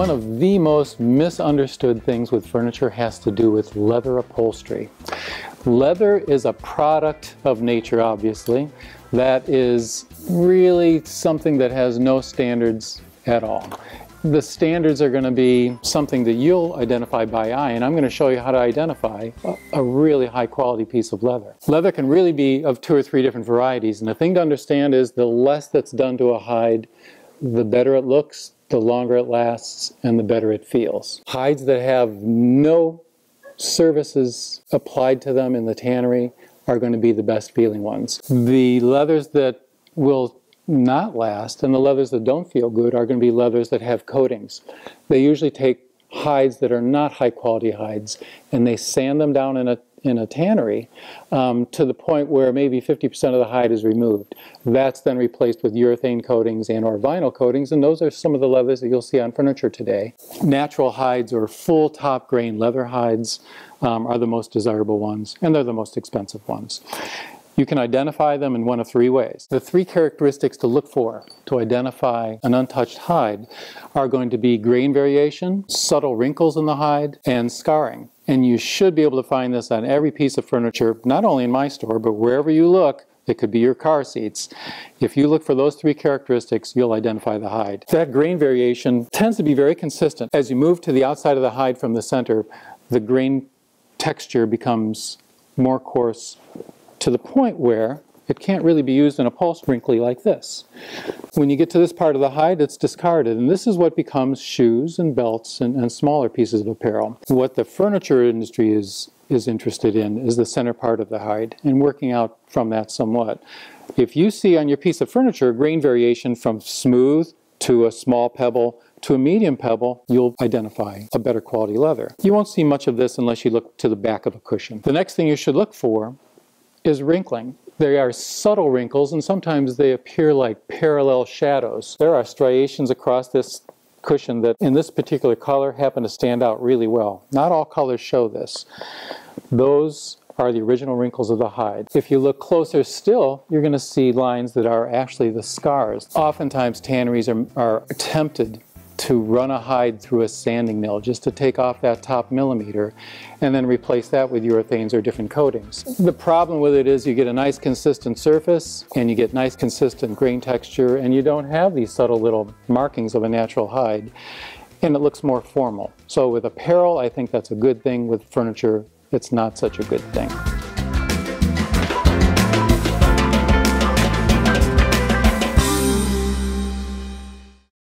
One of the most misunderstood things with furniture has to do with leather upholstery. Leather is a product of nature, obviously. That is really something that has no standards at all. The standards are going to be something that you'll identify by eye, and I'm going to show you how to identify a really high quality piece of leather. Leather can really be of 2 or 3 different varieties, and the thing to understand is the less that's done to a hide, the better it looks, the longer it lasts, and the better it feels. Hides that have no services applied to them in the tannery are going to be the best feeling ones. The leathers that will not last and the leathers that don't feel good are going to be leathers that have coatings. They usually take hides that are not high quality hides and they sand them down in a tannery to the point where maybe 50% of the hide is removed. That's then replaced with urethane coatings and or vinyl coatings, and those are some of the leathers that you'll see on furniture today. Natural hides or full top grain leather hides are the most desirable ones, and they're the most expensive ones. You can identify them in one of 3 ways. The 3 characteristics to look for to identify an untouched hide are going to be grain variation, subtle wrinkles in the hide, and scarring. And you should be able to find this on every piece of furniture, not only in my store, but wherever you look. It could be your car seats. If you look for those 3 characteristics, you'll identify the hide. That grain variation tends to be very consistent. As you move to the outside of the hide from the center, the grain texture becomes more coarse to the point where it can't really be used in upholstery wrinkly like this. When you get to this part of the hide, it's discarded, and this is what becomes shoes and belts and smaller pieces of apparel. What the furniture industry is interested in is the center part of the hide and working out from that somewhat. If you see on your piece of furniture grain variation from smooth to a small pebble to a medium pebble, you'll identify a better quality leather. You won't see much of this unless you look to the back of a cushion. The next thing you should look for is wrinkling. They are subtle wrinkles, and sometimes they appear like parallel shadows. There are striations across this cushion that in this particular color happen to stand out really well. Not all colors show this. Those are the original wrinkles of the hide. If you look closer still, you're going to see lines that are actually the scars. Oftentimes tanneries are tempted to run a hide through a sanding mill just to take off that top millimeter and then replace that with urethanes or different coatings. The problem with it is you get a nice consistent surface and you get nice consistent grain texture and you don't have these subtle little markings of a natural hide, and it looks more formal. So with apparel, I think that's a good thing. With furniture, it's not such a good thing.